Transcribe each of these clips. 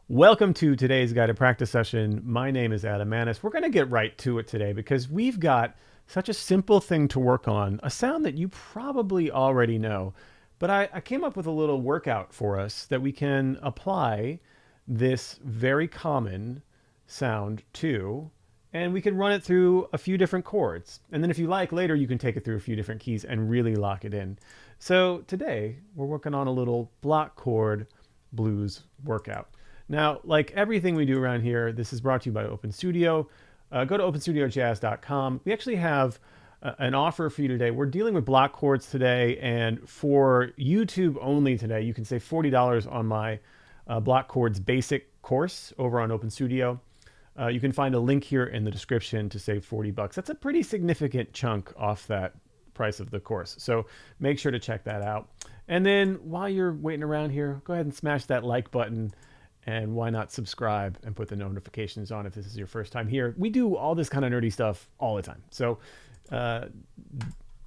Welcome to today's guided practice session. My name is Adam Maness. We're going to get right to it today because we've got such a simple thing to work on, a sound that you probably already know. But I came up with a little workout for us that we can apply this very common sound to, and we can run it through a few different chords. And then if you like, later you can take it through a few different keys and really lock it in. So today we're working on a little block chord blues workout. Now, like everything we do around here, this is brought to you by Open Studio. Go to openstudiojazz.com. We actually have an offer for you today. We're dealing with block chords today, and for YouTube only today, you can save $40 on my block chords basic course over on Open Studio. You can find a link here in the description to save 40 bucks. That's a pretty significant chunk off that price of the course. So make sure to check that out. And then while you're waiting around here, go ahead and smash that like button. And why not subscribe and put the notifications on if this is your first time here. We do all this kind of nerdy stuff all the time. So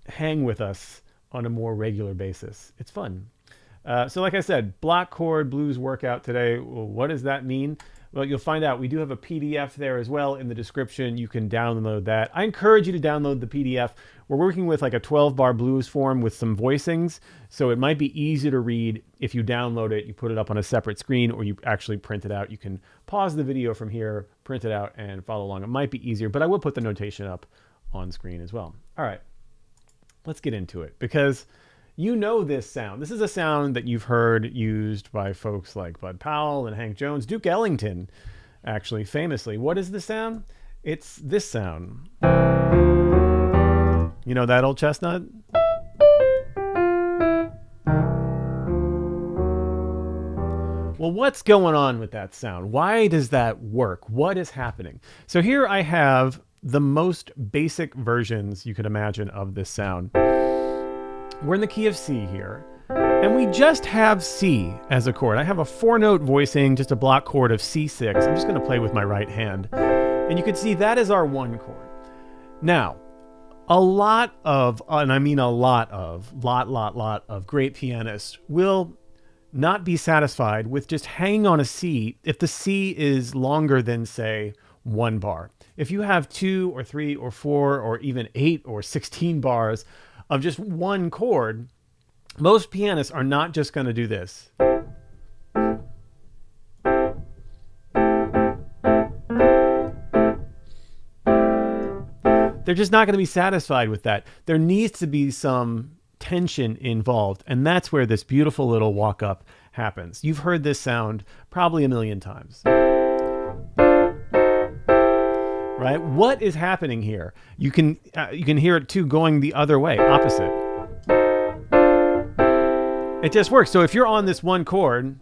hang with us on a more regular basis. It's fun. So like I said, block chord blues workout today. Well, what does that mean? Well, you'll find out. We do have a PDF there as well in the description. You can download that. I encourage you to download the PDF. We're working with like a 12-bar blues form with some voicings, so it might be easy to read if you download it, you put it up on a separate screen, or you actually print it out. You can pause the video from here, print it out, and follow along. It might be easier, but I will put the notation up on screen as well. All right, let's get into it, because you know this sound. This is a sound that you've heard used by folks like Bud Powell and Hank Jones, Duke Ellington, actually, famously. What is the sound? It's this sound. You know that old chestnut? Well, what's going on with that sound? Why does that work? What is happening? So here I have the most basic versions you could imagine of this sound. We're in the key of C here, and we just have C as a chord. I have a 4-note voicing, just a block chord of C6. I'm just going to play with my right hand, and you can see that is our 1 chord. Now, a lot of, and I mean a lot of great pianists will not be satisfied with just hanging on a C if the C is longer than, say, 1 bar. If you have 2 or 3 or 4 or even 8 or 16 bars of just 1 chord, most pianists are not just going to do this. They're just not going to be satisfied with that. There needs to be some tension involved, and that's where this beautiful little walk up happens. You've heard this sound probably a million times. Right? What is happening here? You can hear it too going the other way, opposite. It just works. So if you're on this 1 chord,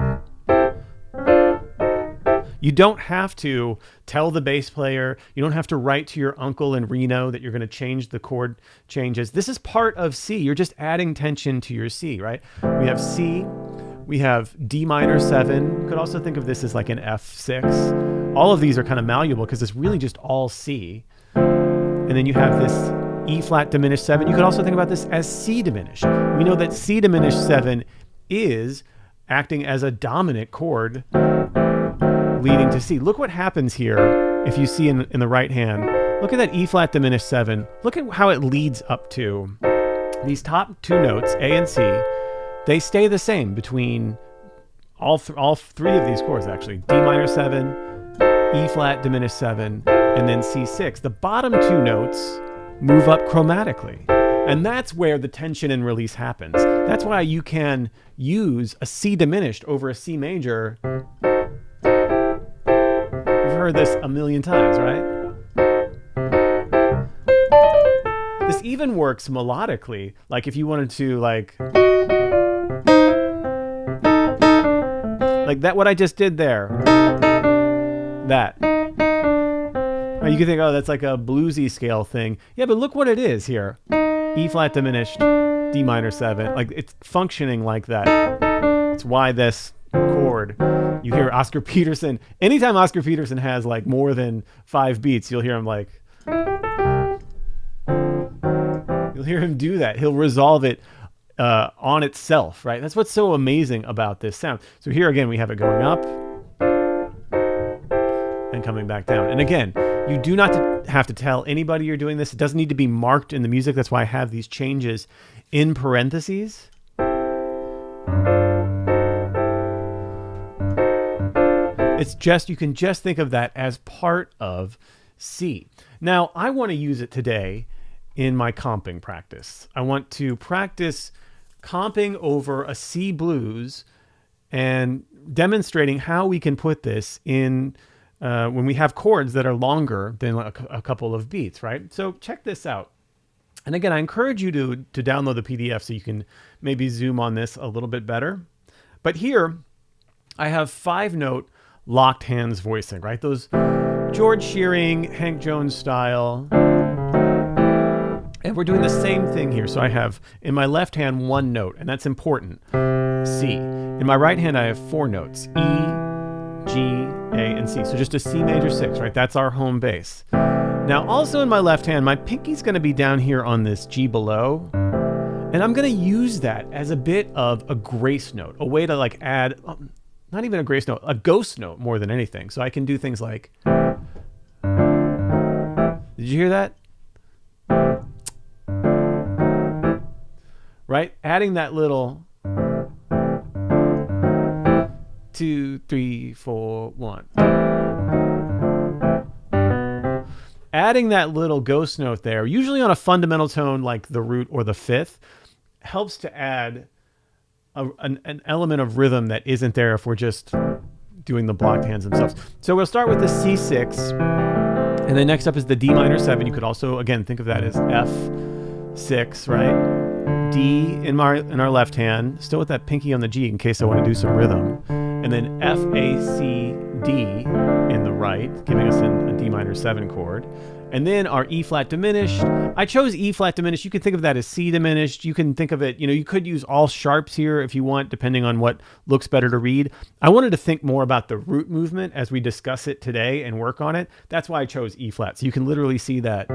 you don't have to tell the bass player, you don't have to write to your uncle in Reno that you're going to change the chord changes. This is part of C. You're just adding tension to your C, right? We have C, we have D minor 7. You could also think of this as like an F6. All of these are kind of malleable because it's really just all C. And then you have this E flat diminished 7. You could also think about this as C diminished. We know that C diminished 7 is acting as a dominant chord leading to C. Look what happens here if you see in the right hand. Look at that E flat diminished 7. Look at how it leads up to these top 2 notes, A and C. They stay the same between all 3 of these chords, actually. D minor 7, E flat diminished 7, and then C6. The bottom 2 notes move up chromatically. And that's where the tension and release happens. That's why you can use a C diminished over a C major. You've heard this a million times, right? This even works melodically. Like if you wanted to like that, what I just did there. That. You can think, oh, that's like a bluesy scale thing. Yeah, but look what it is here. E flat diminished, D minor 7. Like it's functioning like that. It's why this chord, you hear Oscar Peterson. Anytime Oscar Peterson has like more than 5 beats, you'll hear him like, you'll hear him do that. He'll resolve it on itself, right? That's what's so amazing about this sound. So here again, we have it going up, and coming back down. And again, you do not have to tell anybody you're doing this. It doesn't need to be marked in the music. That's why I have these changes in parentheses. It's just, you can just think of that as part of C. Now, I want to use it today in my comping practice. I want to practice comping over a C blues and demonstrating how we can put this in when we have chords that are longer than a couple of beats, right? So check this out. And again, I encourage you to download the PDF so you can maybe zoom on this a little bit better. But here, I have 5-note locked hands voicing, right? Those George Shearing, Hank Jones style. And we're doing the same thing here. So I have in my left hand 1 note, and that's important, C. In my right hand, I have 4 notes, E, G, A, and C. So just a C major 6, right? That's our home bass. Now also in my left hand, my pinky's gonna be down here on this G below, and I'm gonna use that as a bit of a grace note, a way to like add, not even a grace note, a ghost note more than anything. So I can do things like, did you hear that? Right? Adding that little 2, 3, 4, 1. Adding that little ghost note there, usually on a fundamental tone like the root or the fifth, helps to add an element of rhythm that isn't there if we're just doing the blocked hands themselves. So we'll start with the C6, and then next up is the D minor 7. You could also, again, think of that as F6, right? D in our left hand, still with that pinky on the G in case I want to do some rhythm. And then F, A, C, D in the right, giving us a D minor 7 chord. And then our E flat diminished. I chose E flat diminished. You can think of that as C diminished. You can think of it, you could use all sharps here if you want, depending on what looks better to read. I wanted to think more about the root movement as we discuss it today and work on it. That's why I chose E flat. So you can literally see that,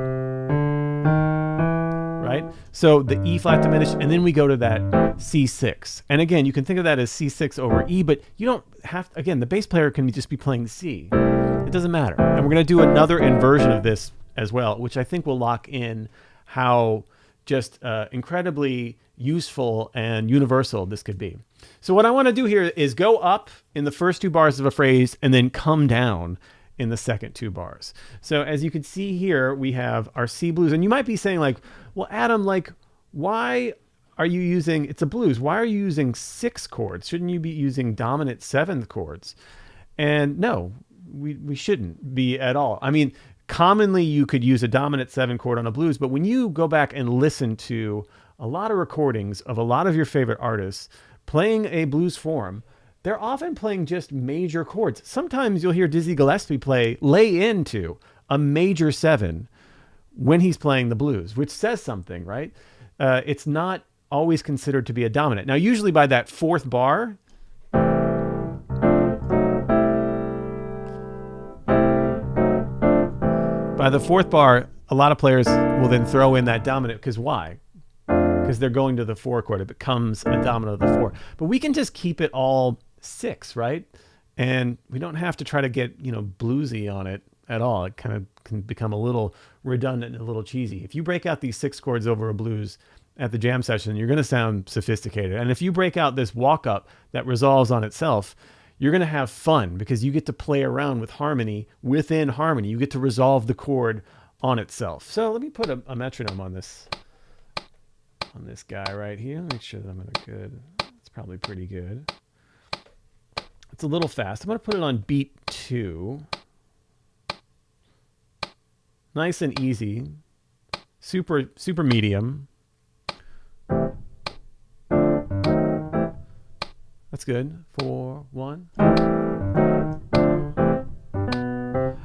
right? So the E flat diminished, and then we go to that C6. And again, you can think of that as C6 over E, but you don't have to, again, the bass player can just be playing C. It doesn't matter. And we're going to do another inversion of this as well, which I think will lock in how just incredibly useful and universal this could be. So what I want to do here is go up in the first 2 bars of a phrase and then come down in the second 2 bars. So as you can see here, we have our C blues, and you might be saying like, well, Adam, like, why are you using, it's a blues, why are you using 6 chords? Shouldn't you be using dominant 7th chords? And no, we shouldn't be at all. I mean, commonly you could use a dominant 7 chord on a blues, but when you go back and listen to a lot of recordings of a lot of your favorite artists playing a blues form, they're often playing just major chords. Sometimes you'll hear Dizzy Gillespie lay into a major 7 when he's playing the blues, which says something, right? It's not always considered to be a dominant. Now, usually by that 4th bar, a lot of players will then throw in that dominant, because why? Because they're going to the 4 chord. It becomes a dominant of the 4. But we can just keep it all 6, right? And we don't have to try to get, bluesy on it at all. It kind of can become a little redundant and a little cheesy. If you break out these 6 chords over a blues at the jam session, you're going to sound sophisticated. And if you break out this walk up that resolves on itself, you're going to have fun because you get to play around with harmony within harmony. You get to resolve the chord on itself. So let me put a metronome on this guy right here. Make sure that I'm in a good, it's probably pretty good. It's a little fast. I'm going to put it on beat 2. Nice and easy. Super medium. That's good. 4, 1.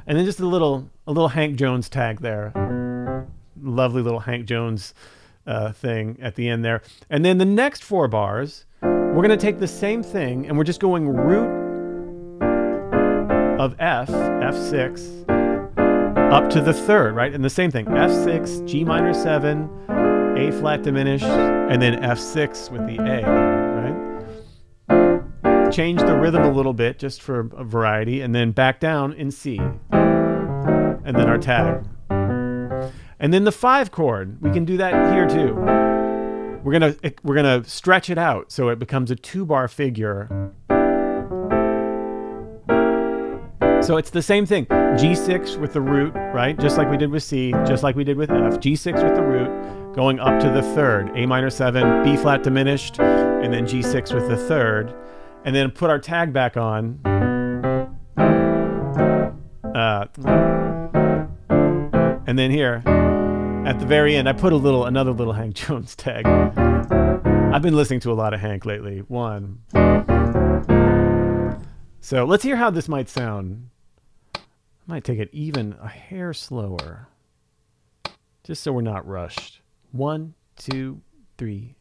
And then just a little Hank Jones tag there. Lovely little Hank Jones thing at the end there. And then the next 4 bars, we're going to take the same thing and we're just going root of F6, up to the 3rd, right? And the same thing, F6, G minor 7, A flat diminished, and then F6 with the A, right? change the rhythm a little bit just for a variety, and then back down in C. And then our tag. And then the 5 chord, we can do that here too. We're gonna stretch it out so it becomes a 2-bar figure. So it's the same thing. G6 with the root, right? Just like we did with C, just like we did with F. G6 with the root, going up to the 3rd. A minor 7, B flat diminished, and then G6 with the 3rd. And then put our tag back on. And then here, at the very end, I put another little Hank Jones tag. I've been listening to a lot of Hank lately. 1. So let's hear how this might sound. I might take it even a hair slower, just so we're not rushed. 1, 2, 3.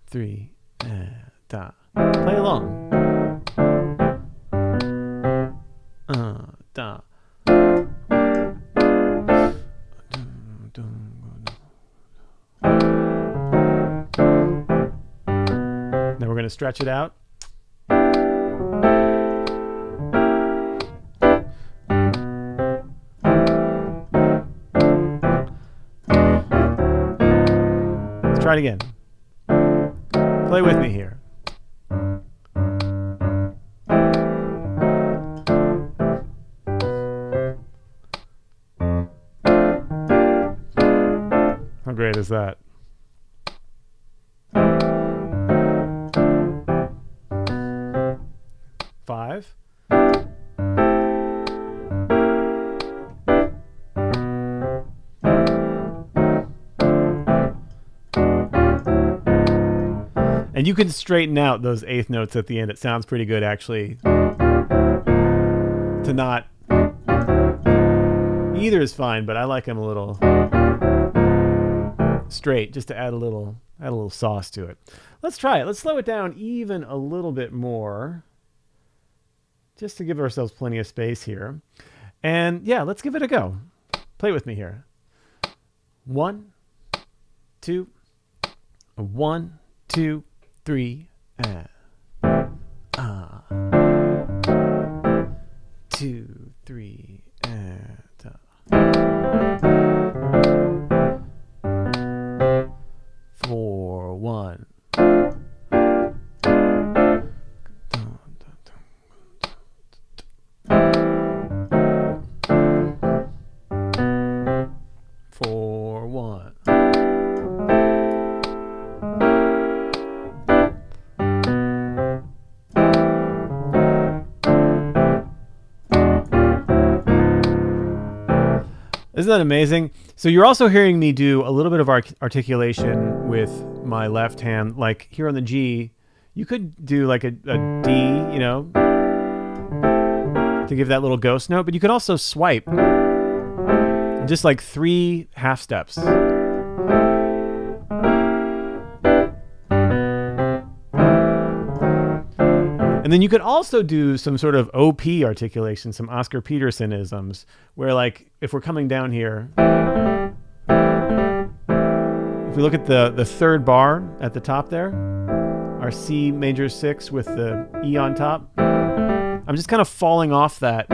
3. Da. Play along. Da. Now we're going to stretch it out. Let's try it again. Play with me here. How great is that? Five. And you can straighten out those 8th notes at the end. It sounds pretty good, actually. To not... Either is fine, but I like them a little straight, just to add a little sauce to it. Let's try it. Let's slow it down even a little bit more, just to give ourselves plenty of space here. And yeah, let's give it a go. Play with me here. 1, 2, 1, 2, 3, 2, 3, 4, 1. 4, 1. Isn't that amazing? So you're also hearing me do a little bit of articulation with my left hand. Like here on the G, you could do like a D, you know, to give that little ghost note, but you could also swipe just like 3 half steps. And then you could also do some sort of OP articulation, some Oscar Peterson-isms, where like if we're coming down here, if we look at the 3rd bar at the top there, our C major 6 with the E on top, I'm just kind of falling off that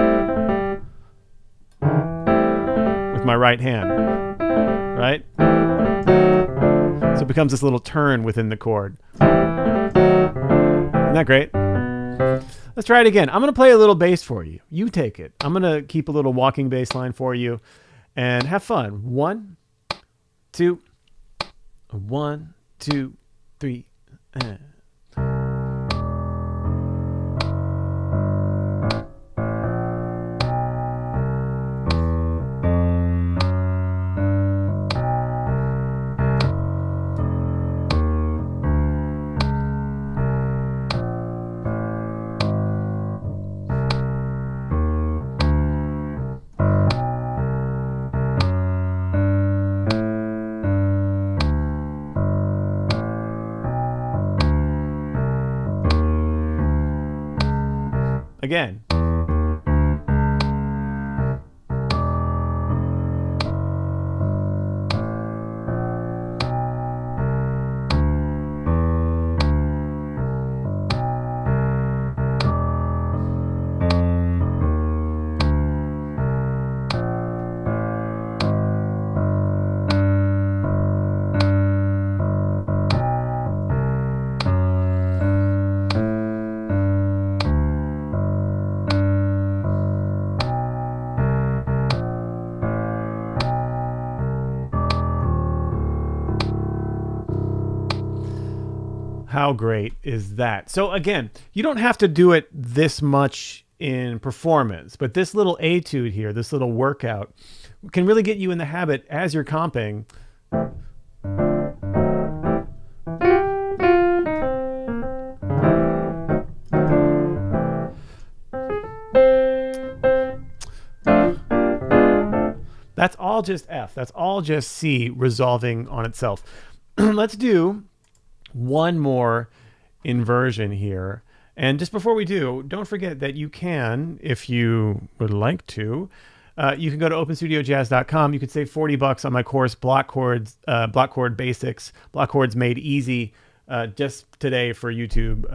with my right hand, right? So it becomes this little turn within the chord. Isn't that great? Let's try it again. I'm going to play a little bass for you. You take it. I'm going to keep a little walking bass line for you and have fun. 1, 2, 1, 2, 3. Again. How great is that? So again, you don't have to do it this much in performance, but this little etude here, this little workout, can really get you in the habit as you're comping. That's all just F. That's all just C resolving on itself. Let's do one more inversion here. And just before we do, don't forget that you can, if you would like to, you can go to openstudiojazz.com. You could save $40 on my course, Block Chords, Block Chord Basics, Block Chords Made Easy, just today for YouTube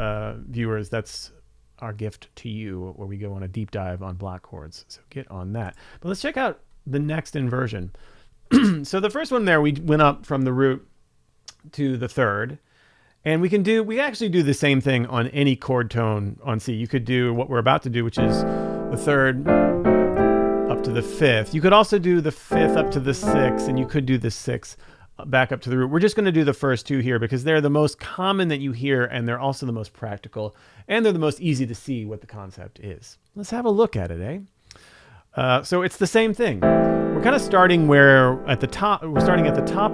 viewers. That's our gift to you, where we go on a deep dive on block chords. So get on that. But let's check out the next inversion. So the first one there, we went up from the root to the third. And we actually do the same thing on any chord tone on C. You could do what we're about to do, which is the third up to the fifth. You could also do the fifth up to the sixth, and you could do the sixth back up to the root. We're just going to do the first two here because they're the most common that you hear, and they're also the most practical, and they're the most easy to see what the concept is. Let's have a look at it, eh? So it's the same thing. We're kind of starting at the top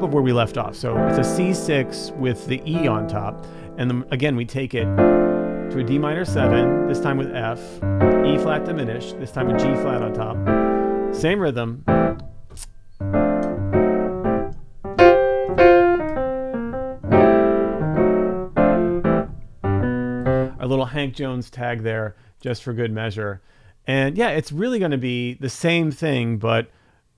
of where we left off. So it's a C6 with the E on top. And then, again, we take it to a D minor 7, this time with F, E flat diminished, this time with G flat on top. Same rhythm. Our little Hank Jones tag there, just for good measure. And yeah, it's really going to be the same thing, but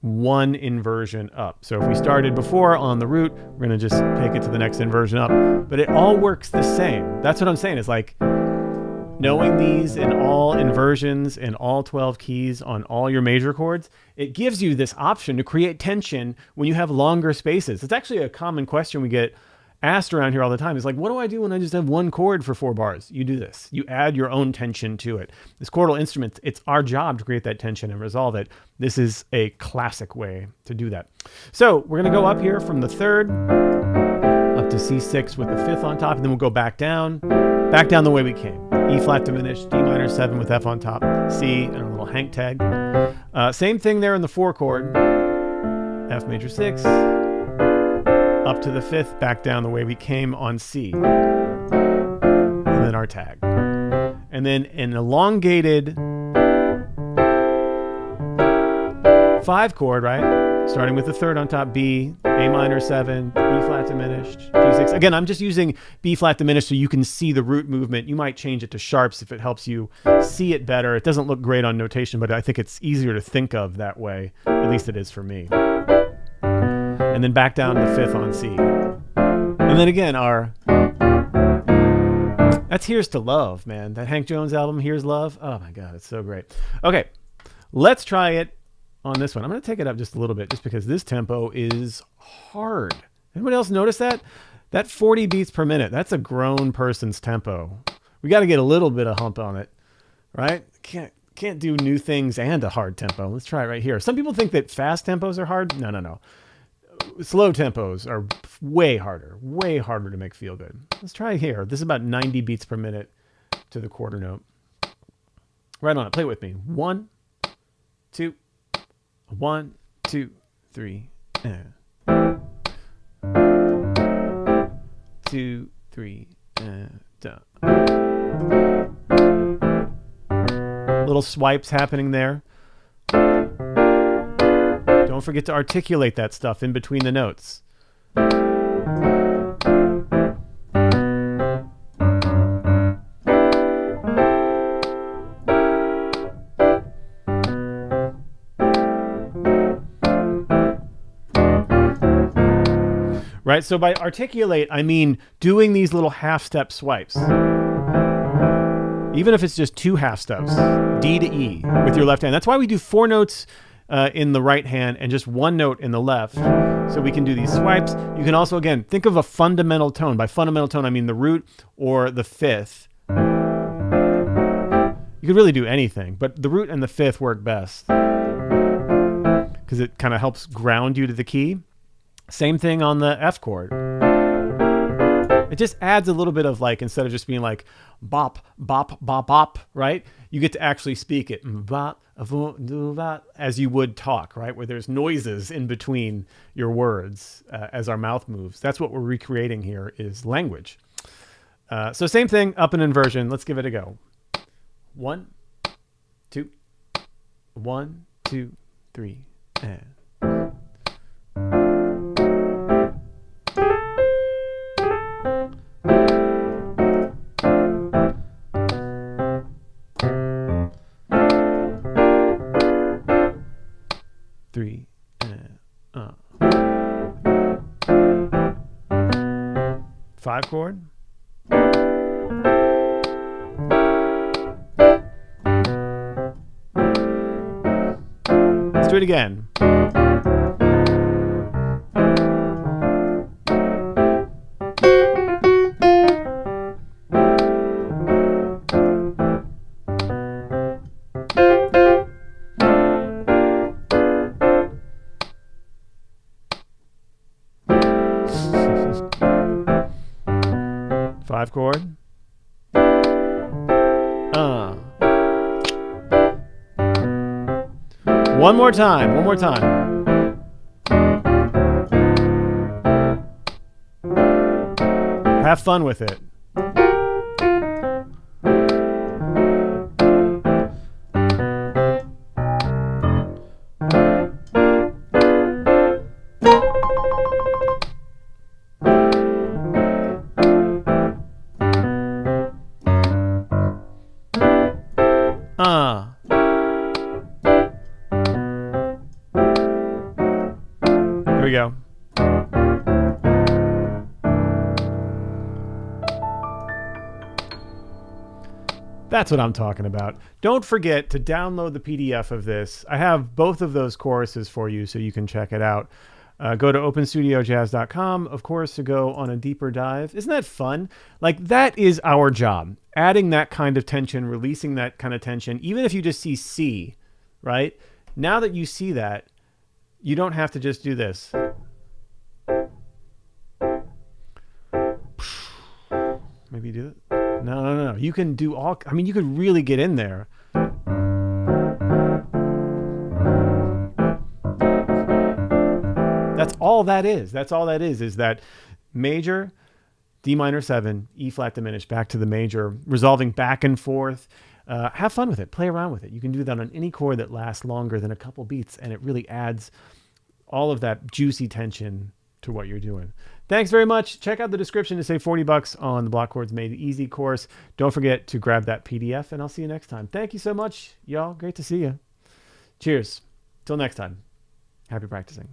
one inversion up. So if we started before on the root, we're going to just take it to the next inversion up. But it all works the same. That's what I'm saying. It's like knowing these in all inversions in all 12 keys on all your major chords, it gives you this option to create tension when you have longer spaces. It's actually a common question we get asked around here all the time. Is like, what do I do when I just have one chord for 4 bars? You do this. You add your own tension to it. This chordal instrument, it's our job to create that tension and resolve it. This is a classic way to do that. So we're going to go up here from the third up to C6 with the fifth on top, and then we'll go back down the way we came. E flat diminished, D minor 7 with F on top, C, and a little Hank tag. Same thing there in the 4 chord. F major 6. Up to the fifth, back down the way we came on C. And then our tag. And then an elongated 5 chord, right? Starting with the third on top, B, A minor 7, B flat diminished, G6. Again, I'm just using B flat diminished so you can see the root movement. You might change it to sharps if it helps you see it better. It doesn't look great on notation, but I think it's easier to think of that way. At least it is for me. And then back down to the fifth on C. And then again, that's Here's to Love, man. That Hank Jones album, Here's Love. Oh my God, it's so great. Okay, let's try it on this one. I'm going to take it up just a little bit just because this tempo is hard. Anybody else notice that? That 40 beats per minute, that's a grown person's tempo. We got to get a little bit of hump on it, right? Can't do new things and a hard tempo. Let's try it right here. Some people think that fast tempos are hard. No. Slow tempos are way harder to make feel good. Let's try here. This is about 90 beats per minute to the quarter note. Right on it. Play it with me. 1, 2, 1, 2, 3, 2, 3, down. Little swipes happening there. Don't forget to articulate that stuff in between the notes. Right? So by articulate, I mean doing these little half-step swipes. Even if it's just 2 half steps, D to E with your left hand. That's why we do 4 notes in the right hand and just 1 note in the left. So we can do these swipes. You can also, again, think of a fundamental tone. By fundamental tone, I mean the root or the fifth. You could really do anything, but the root and the fifth work best because it kind of helps ground you to the key. Same thing on the F chord. It just adds a little bit of like, instead of just being like bop, bop, bop, bop, right? You get to actually speak it as you would talk, right? Where there's noises in between your words as our mouth moves. That's what we're recreating here is language. So same thing, up an inversion. Let's give it a go. 1, 2, 1, 2, 3, and. Three, and 5 chord. Let's do it again. Five chord. One more time. One more time. Have fun with it. Here we go. That's what I'm talking about. Don't forget to download the PDF of this. I have both of those choruses for you so you can check it out. Go to openstudiojazz.com, of course, to go on a deeper dive. Isn't that fun? Like, that is our job. Adding that kind of tension, releasing that kind of tension, even if you just see C, right? Now that you see that, you don't have to just do this. Maybe do it. No. You can do all, I mean, you could really get in there. That's all that is. That's all that is that major, D minor 7, E flat diminished, back to the major, resolving back and forth. Have fun with it. Play around with it. You can do that on any chord that lasts longer than a couple beats, and it really adds all of that juicy tension to what you're doing. Thanks very much. Check out the description to save $40 on the Block Chords Made Easy course. Don't forget to grab that PDF, and I'll see you next time. Thank you so much, y'all. Great to see you. Cheers. Till next time. Happy practicing.